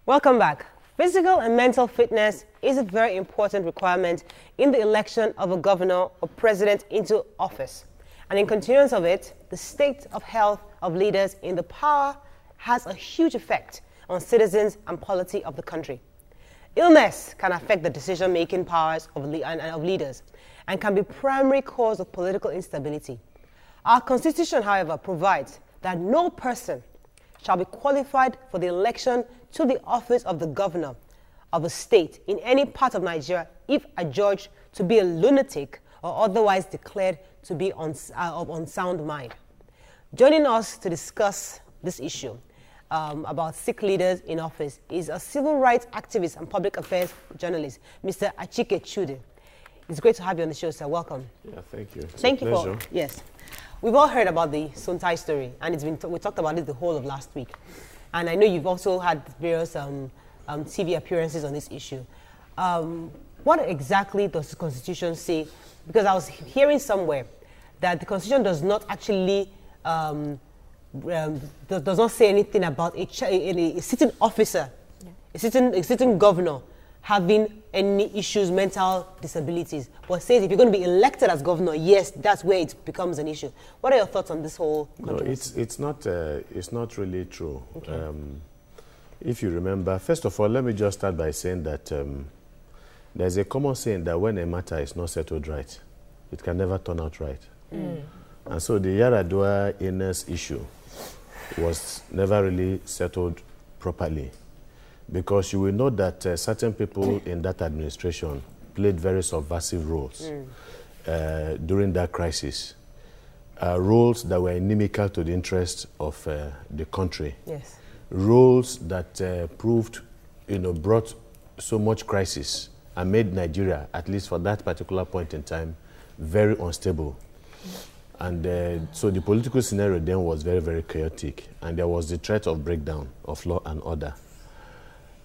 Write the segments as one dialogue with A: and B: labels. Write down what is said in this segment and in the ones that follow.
A: Welcome back. Physical and mental fitness is a very important requirement in the election of a governor or president into office. And in continuance of it, the state of health of leaders in the power has a huge effect on citizens and polity of the country. Illness can affect the decision-making powers of leaders and can be primary cause of political instability. Our constitution, however, provides that no person shall be qualified for the election to the office of the governor of a state in any part of Nigeria if adjudged to be a lunatic or otherwise declared to be of unsound mind. Joining us to discuss this issue about sick leaders in office is a civil rights activist and public affairs journalist, Mr. Achike Chude. It's great to have you on the show, sir. Welcome.
B: Yeah, thank you.
A: Thank you for, yes. We've all heard about the Sontai story, and we talked about it the whole of last week. And I know you've also had various TV appearances on this issue. What exactly does the Constitution say? Because I was hearing somewhere that the Constitution does not actually does not say anything about a sitting officer, yeah, a sitting governor having any issues, mental disabilities, but says if you're going to be elected as governor, yes, that's where it becomes an issue. What are your thoughts on this whole controversy?
B: No, it's not really true. Okay. If you remember, first of all, let me just start by saying that there's a common saying that when a matter is not settled right, it can never turn out right. Mm. And so the Yaradua illness issue was never really settled properly, because you will know that certain people in that administration played very subversive roles during that crisis, roles that were inimical to the interests of the country, yes, roles that proved, brought so much crisis and made Nigeria, at least for that particular point in time, very unstable. And so the political scenario then was very, very chaotic, and there was the threat of breakdown of law and order.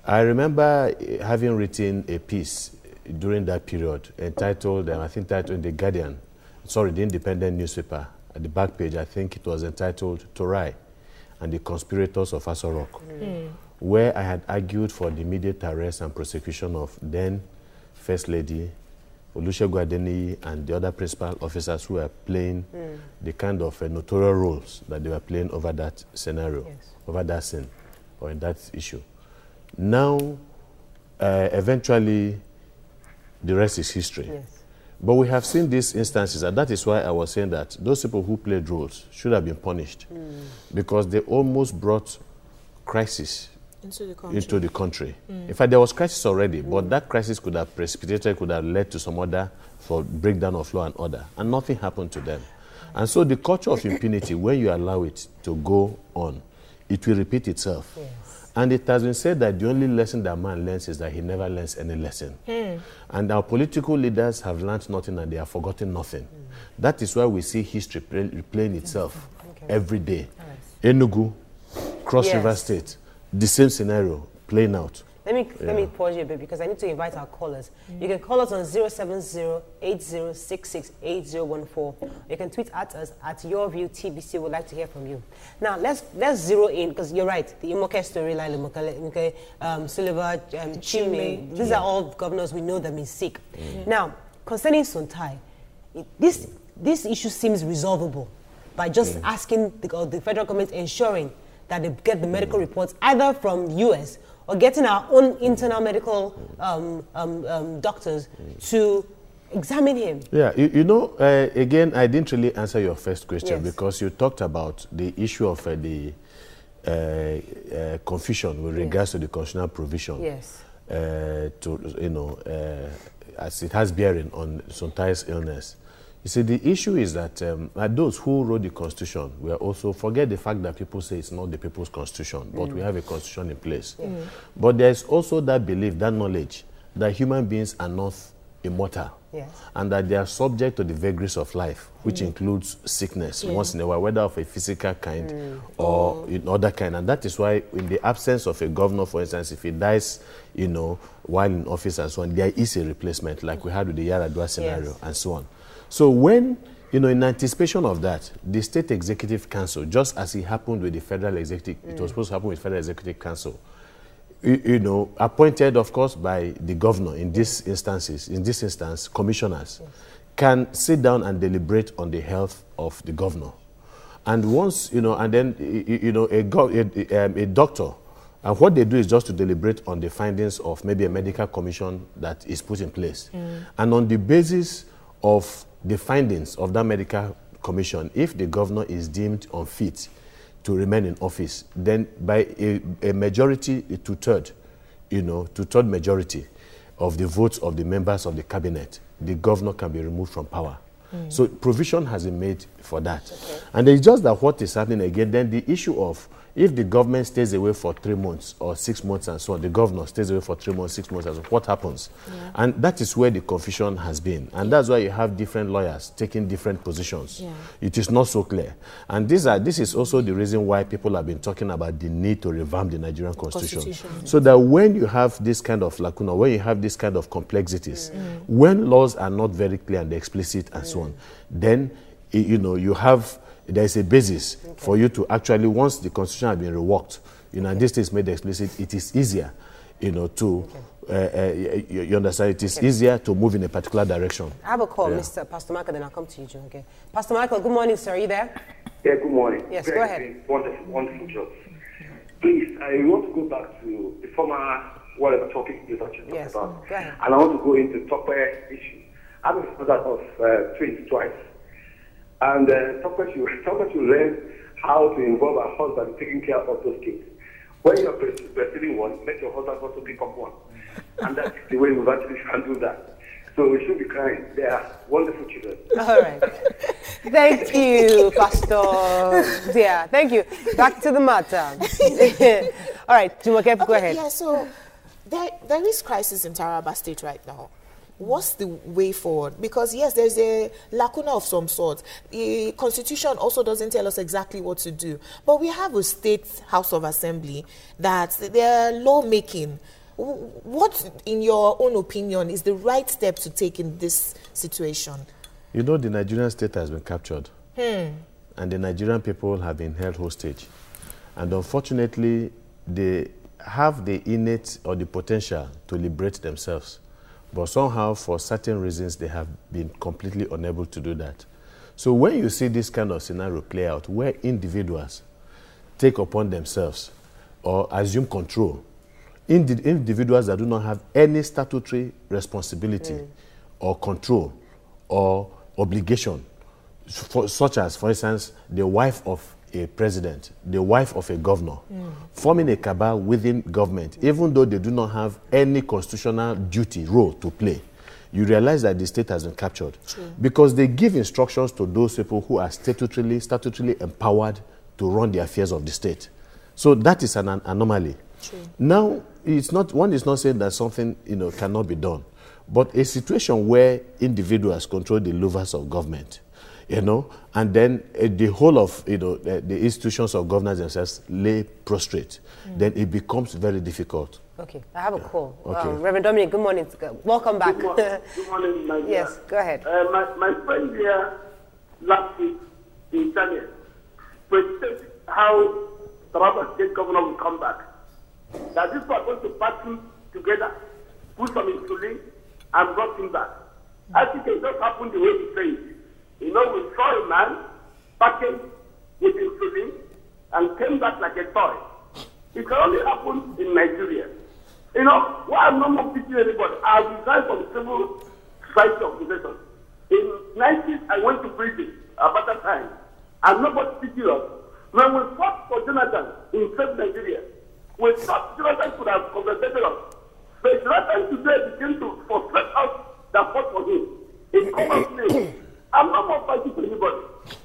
B: I remember having written a piece during that period entitled, I think titled in The Guardian, the Independent newspaper. At the back page, I think it was entitled Torai and the Conspirators of Aso Rock, where I had argued for the immediate arrest and prosecution of then First Lady Olusegun Adeniyi and the other principal officers who were playing the kind of notorious roles that they were playing over that scenario, yes, over that scene, or in that issue. Now, eventually, the rest is history. Yes. But we have seen these instances, and that is why I was saying that those people who played roles should have been punished, because they almost brought crisis into the country. In fact, there was crisis already, but that crisis could have precipitated, could have led to some other breakdown of law and order, and nothing happened to them. And so the culture of impunity, when you allow it to go on, it will repeat itself. Yes. And it has been said that the only lesson that man learns is that he never learns any lesson. And our political leaders have learned nothing and they have forgotten nothing. That is why we see history replaying itself every day. Yes. Enugu, Cross River State, the same scenario playing out.
A: Let me pause you a bit, because I need to invite our callers. You can call us on 070-8066-8014. You can tweet at us at YourViewTBC. We'd like to hear from you. Now, let's zero in, because you're right. The Imoke storyline, Sullivan, Chime, these are all governors we know that have been sick. Now, concerning Sontai, this issue seems resolvable by just asking the federal government, ensuring that they get the medical reports either from US or getting our own internal medical doctors to examine him.
B: Yeah, again, I didn't really answer your first question, because you talked about the issue of the confusion with regards to the constitutional provision. Yes. As it has bearing on Sontai's illness. You see, the issue is that those who wrote the Constitution will also forget the fact that people say it's not the people's Constitution, but we have a Constitution in place. But there's also that belief, that knowledge, that human beings are not immortal, and that they are subject to the vagaries of life, which includes sickness once in a while, whether of a physical kind or in other kind. And that is why, in the absence of a governor, for instance, if he dies, while in office and so on, there is a replacement, like we had with the Yaradua scenario and so on. So when, in anticipation of that, the State Executive Council, just as it happened with the Federal Executive, it was supposed to happen with Federal Executive Council, appointed, of course, by the governor in this instance, commissioners, can sit down and deliberate on the health of the governor. And once, and then, a doctor, and what they do is just to deliberate on the findings of maybe a medical commission that is put in place. And on the basis of the findings of that medical commission, if the governor is deemed unfit to remain in office, then by a majority, a two-third majority of the votes of the members of the cabinet, the governor can be removed from power. So provision has been made for that. Okay. And it's just that what is happening again, then the issue of if the government stays away for 3 months or 6 months and so on, the governor stays away for 3 months, 6 months, and so on, what happens? And that is where the confusion has been. And that's why you have different lawyers taking different positions. It is not so clear. And this is also the reason why people have been talking about the need to revamp the Nigerian Constitution. So that when you have this kind of lacuna, when you have this kind of complexities, when laws are not very clear and explicit and so on, then there is a basis for you to actually, once the Constitution has been reworked, and this is made explicit, it is easier, to, you understand, it is easier to move in a particular direction.
A: I have a call, Mr. Pastor Michael, then I'll come to you, John. Okay. Pastor Michael, good morning, sir. Are you there?
C: Yeah, good morning.
A: Yes, go ahead.
C: Wonderful job. Please, I want to go back to the former, whatever topic you talked about.
A: Go ahead.
C: And I want to go into the Tokwe issue. I'm a father of twins twice. And Tokwe should learn how to involve our husband in taking care of those kids. When you're breastfeeding one, let your husband also pick up one. And that's the way we've actually handled that. So we should be kind. They are wonderful children.
A: All right. Thank you, Pastor. Yeah, thank you. Back to the matter. All right, Jumoke, go ahead.
D: Yeah, so there is crisis in Taraba State right now. What's the way forward? Because yes, there's a lacuna of some sort. The Constitution also doesn't tell us exactly what to do. But we have a state House of Assembly that they're lawmaking. What, in your own opinion, is the right step to take in this situation?
B: The Nigerian state has been captured. And the Nigerian people have been held hostage. And unfortunately, they have the innate or the potential to liberate themselves. But somehow, for certain reasons, they have been completely unable to do that. So when you see this kind of scenario play out, where individuals take upon themselves or assume control, individuals that do not have any statutory responsibility or control or obligation, such as, for instance, the wife of a president, the wife of a governor, forming a cabal within government, even though they do not have any constitutional role to play, you realize that the state has been captured. Because they give instructions to those people who are statutorily empowered to run the affairs of the state. So that is an anomaly. Now, one is not saying that something cannot be done, but a situation where individuals control the levers of government, and then the whole of the institutions of governance themselves lay prostrate, then it becomes very difficult.
A: Okay, I have a call.
B: Okay.
A: Reverend Dominic, good morning. Welcome back.
C: Good morning, my dear.
A: Yes, go ahead.
C: My friend here last week in China predicted how the Taraba State Governor will come back. That this was going to party together, put some insulin, and brought him back. I think it just happened the way he said. We saw a man packing with insulin and came back like a toy. It can only happen in Nigeria. Why I'm not more teaching anybody? I resigned from civil society organization. In the 90s, I went to prison about that time. And nobody teaching us. When we fought for Jonathan in Sept, Nigeria, we thought Jonathan could have compensated us. But Jonathan today began to frustrate us that fought for him. In common place. I'm not more fighting for anybody.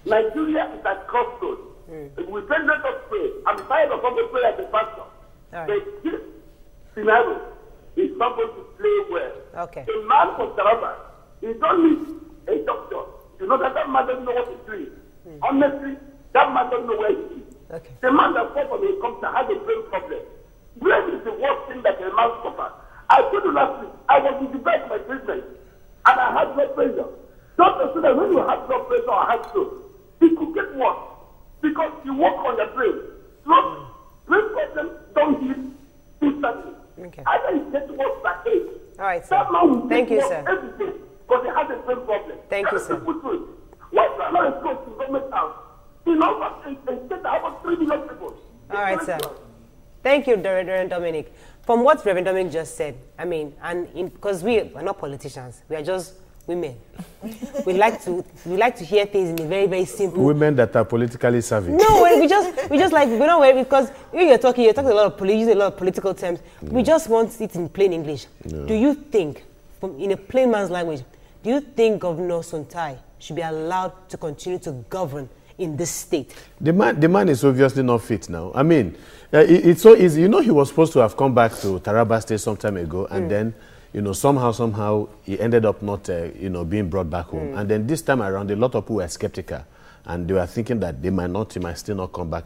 C: Nigeria is at crossroads. We say let us pray. I'm tired of people pray as a pastor. But this scenario is not going to play well.
A: Okay.
C: A man from Taraba, he don't need a doctor. That man doesn't know what he's doing. Honestly, that man doesn't know where he is.
A: Okay.
C: The man that fought for the company has a brain problem. Brain is the worst thing that a man suffers. I told you last week, I was in the bed of my treatment, and I had blood pressure. Doctor said that when you have blood pressure or heart stroke, it could get worse because you work on your brain. Brain problems don't heal instantly.
A: right, sir.
C: That man will
A: Thank you,
C: work
A: sir.
C: every day because he has the same problem.
A: Thank you, sir.
C: Why do I not go to government house? In a state that has about 3 million people.
A: All right, sir. Thank you, Reverend Dominic. From what Reverend Dominic just said, I mean, because we are not politicians, we are just women. we like to hear things in a very, very simple.
B: Women that are politically savvy.
A: No, we just like, we're not worried because when you're talking a lot of political terms. We just want it in plain English.
B: No.
A: Do you think, in a plain man's language, do you think Governor Sontai should be allowed to continue to govern in this state?
B: The man is obviously not fit now. I mean, it's so easy. You know, he was supposed to have come back to Taraba State some time ago, and then, you know, somehow he ended up not, being brought back home. And then this time around, a lot of people were skeptical, and they were thinking that he might still not come back.